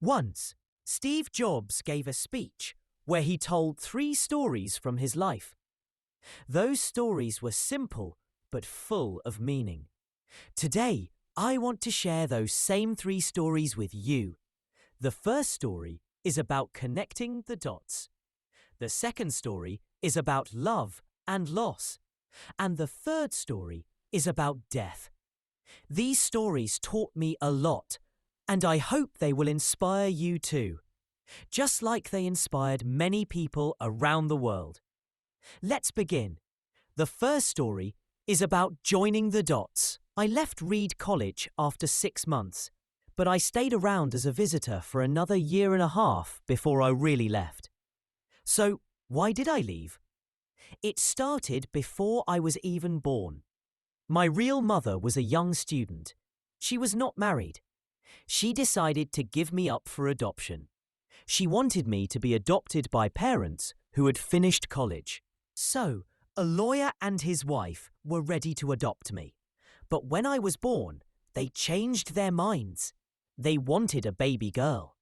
Once, Steve Jobs gave a speech where he told 3 stories from his life. Those stories were simple but full of meaning. Today, I want to share those same 3 stories with you. The first story is about connecting the dots. The second story is about love and loss. And the third story is about death. These stories taught me a lot, and I hope they will inspire you too, just like they inspired many people around the world. Let's begin. The first story is about joining the dots. I left Reed College after 6 months, but I stayed around as a visitor for another 1.5 years before I really left. So, why did I leave? It started before I was even born. My real mother was a young student. She was not married. She decided to give me up for adoption. She wanted me to be adopted by parents who had finished college. So, a lawyer and his wife were ready to adopt me. But when I was born, they changed their minds. They wanted a baby girl.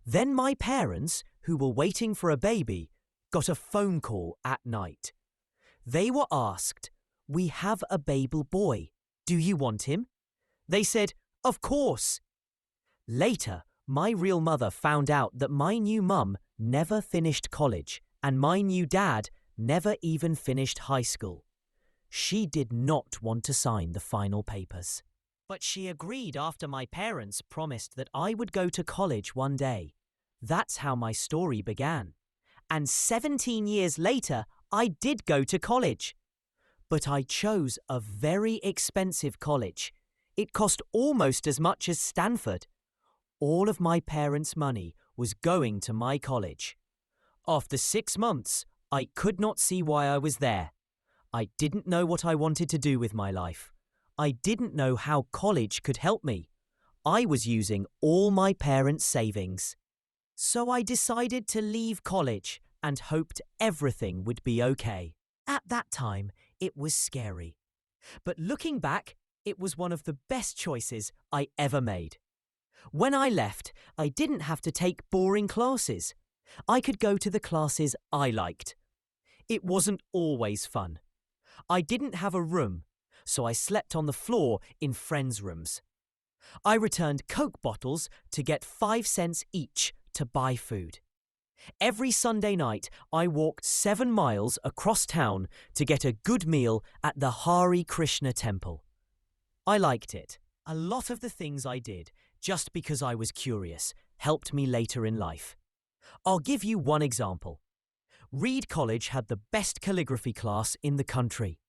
Then my parents, who were waiting for a baby, got a phone call at night. They were asked, "We have a baby boy. Do you want him?" They said, "Of course." Later, my real mother found out that my new mum never finished college and my new dad never even finished high school. She did not want to sign the final papers. But she agreed after my parents promised that I would go to college one day. That's how my story began. And 17 years later, I did go to college. But I chose a very expensive college. It cost almost as much as Stanford. All of my parents' money was going to my college. After 6 months, I could not see why I was there. I didn't know what I wanted to do with my life. I didn't know how college could help me. I was using all my parents' savings. So I decided to leave college and hoped everything would be okay. At that time, it was scary. But looking back, it was one of the best choices I ever made. When I left, I didn't have to take boring classes. I could go to the classes I liked. It wasn't always fun. I didn't have a room, so I slept on the floor in friends' rooms. I returned Coke bottles to get 5 cents each to buy food. Every Sunday night, I walked 7 miles across town to get a good meal at the Hare Krishna temple. I liked it. A lot of the things I did, just because I was curious, helped me later in life. I'll give you one example. Reed College had the best calligraphy class in the country.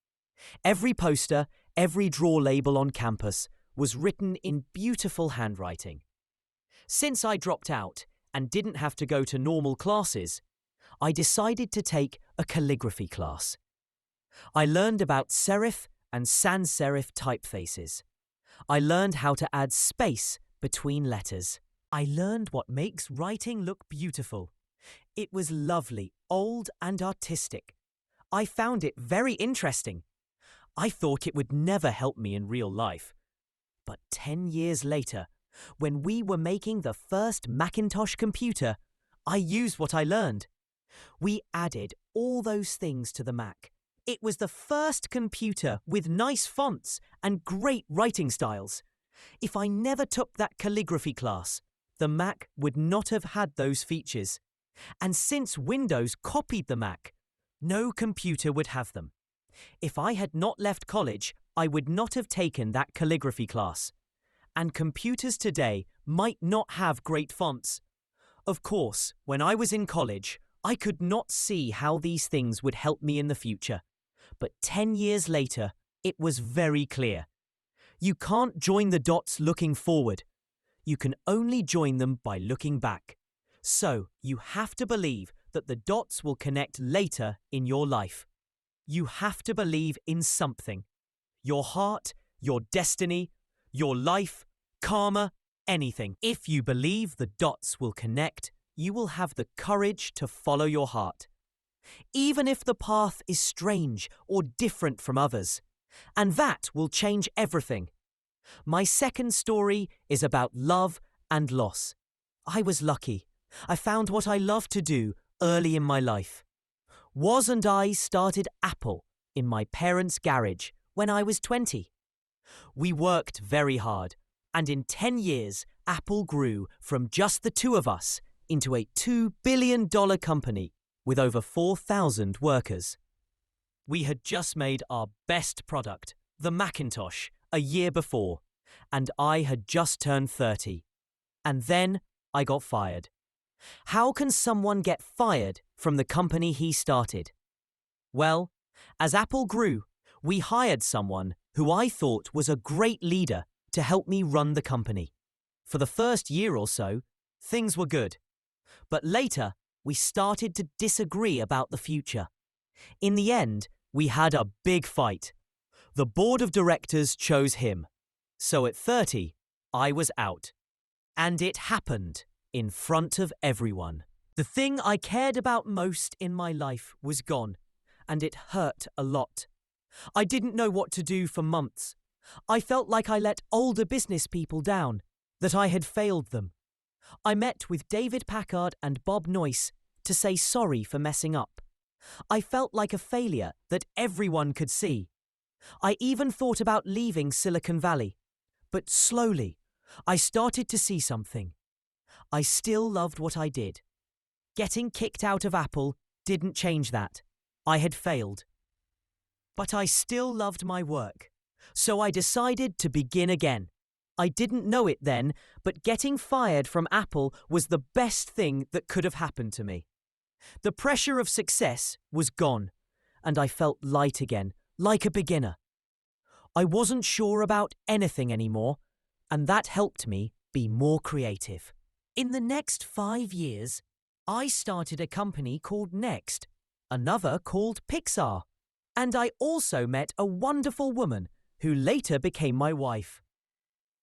Every poster, every draw label on campus was written in beautiful handwriting. Since I dropped out and didn't have to go to normal classes, I decided to take a calligraphy class. I learned about serif and sans serif typefaces. I learned how to add space between letters. I learned what makes writing look beautiful. It was lovely, old and artistic. I found it very interesting. I thought it would never help me in real life. But 10 years later, when we were making the first Macintosh computer, I used what I learned. We added all those things to the Mac. It was the first computer with nice fonts and great writing styles. If I never took that calligraphy class, the Mac would not have had those features. And since Windows copied the Mac, no computer would have them. If I had not left college, I would not have taken that calligraphy class. And computers today might not have great fonts. Of course, when I was in college, I could not see how these things would help me in the future. But 10 years later, it was very clear. You can't join the dots looking forward. You can only join them by looking back. So, you have to believe that the dots will connect later in your life. You have to believe in something. Your heart, your destiny, your life, karma, anything. If you believe the dots will connect, you will have the courage to follow your heart. Even if the path is strange or different from others. And that will change everything. My second story is about love and loss. I was lucky. I found what I love to do early in my life. Woz and I started Apple in my parents' garage when I was 20. We worked very hard, and in 10 years, Apple grew from just the two of us into a $2 billion company with over 4,000 workers. We had just made our best product, the Macintosh, a year before, and I had just turned 30. And then I got fired. How can someone get fired from the company he started? Well, as Apple grew, we hired someone who I thought was a great leader to help me run the company. For the first year or so, things were good. But later, we started to disagree about the future. In the end, we had a big fight. The board of directors chose him. So at 30, I was out. And it happened in front of everyone. The thing I cared about most in my life was gone, and it hurt a lot. I didn't know what to do for months. I felt like I let older business people down, that I had failed them. I met with David Packard and Bob Noyce to say sorry for messing up. I felt like a failure that everyone could see. I even thought about leaving Silicon Valley. But slowly, I started to see something. I still loved what I did. Getting kicked out of Apple didn't change that. I had failed. But I still loved my work. So I decided to begin again. I didn't know it then, but getting fired from Apple was the best thing that could have happened to me. The pressure of success was gone, and I felt light again, like a beginner. I wasn't sure about anything anymore, and that helped me be more creative. In the next 5 years, I started a company called Next, another called Pixar, and I also met a wonderful woman who later became my wife.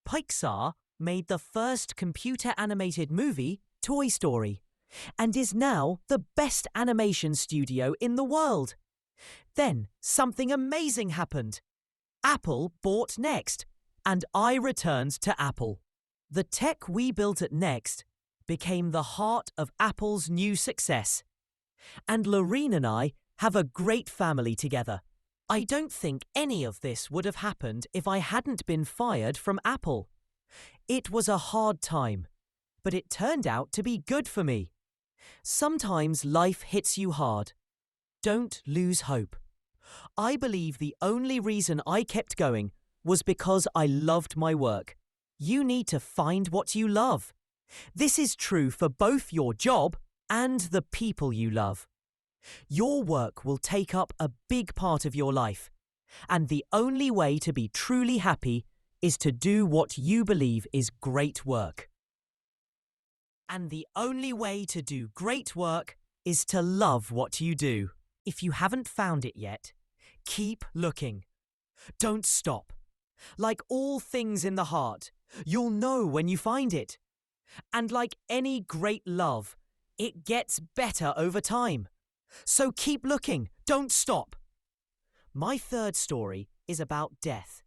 Pixar made the first computer-animated movie, Toy Story, and is now the best animation studio in the world. Then something amazing happened. Apple bought Next, and I returned to Apple. The tech we built at Next became the heart of Apple's new success. And Lorene and I have a great family together. I don't think any of this would have happened if I hadn't been fired from Apple. It was a hard time, but it turned out to be good for me. Sometimes life hits you hard. Don't lose hope. I believe the only reason I kept going was because I loved my work. You need to find what you love. This is true for both your job and the people you love. Your work will take up a big part of your life, and the only way to be truly happy is to do what you believe is great work. And the only way to do great work is to love what you do. If you haven't found it yet, keep looking. Don't stop. Like all things in the heart, you'll know when you find it. And like any great love, it gets better over time. So keep looking. Don't stop. My third story is about death.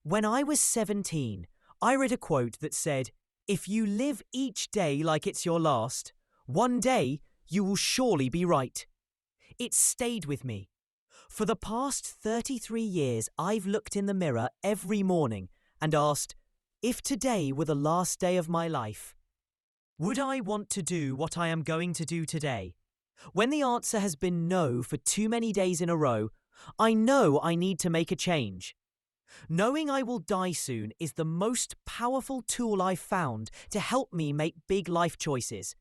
When I was 17, I read a quote that said, "If you live each day like it's your last, one day you will surely be right." It stayed with me. For the past 33 years, I've looked in the mirror every morning and asked, if today were the last day of my life, would I want to do what I am going to do today? When the answer has been no for too many days in a row, I know I need to make a change. Knowing I will die soon is the most powerful tool I've found to help me make big life choices.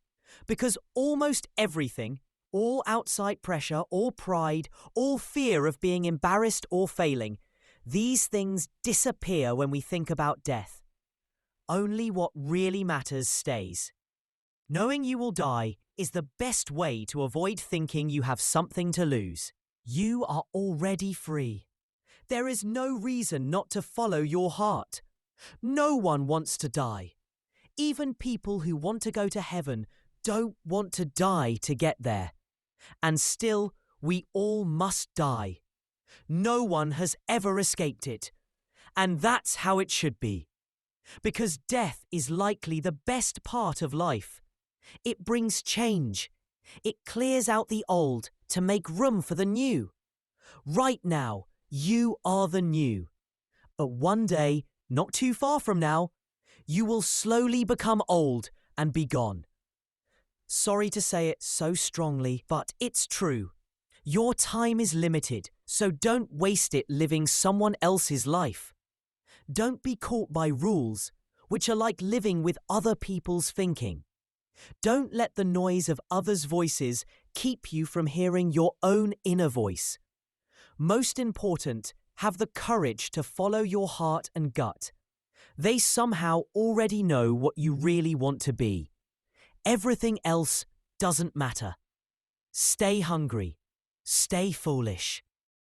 Because almost everything, all outside pressure or pride, all fear of being embarrassed or failing, these things disappear when we think about death. Only what really matters stays. Knowing you will die is the best way to avoid thinking you have something to lose. You are already free. There is no reason not to follow your heart. No one wants to die. Even people who want to go to heaven don't want to die to get there. And still, we all must die. No one has ever escaped it. And that's how it should be. Because death is likely the best part of life. It brings change. It clears out the old to make room for the new. Right now, you are the new. But one day, not too far from now, you will slowly become old and be gone. Sorry to say it so strongly, but it's true. Your time is limited, so don't waste it living someone else's life. Don't be caught by rules, which are like living with other people's thinking. Don't let the noise of others' voices keep you from hearing your own inner voice. Most important, have the courage to follow your heart and gut. They somehow already know what you really want to be. Everything else doesn't matter. Stay hungry. Stay foolish.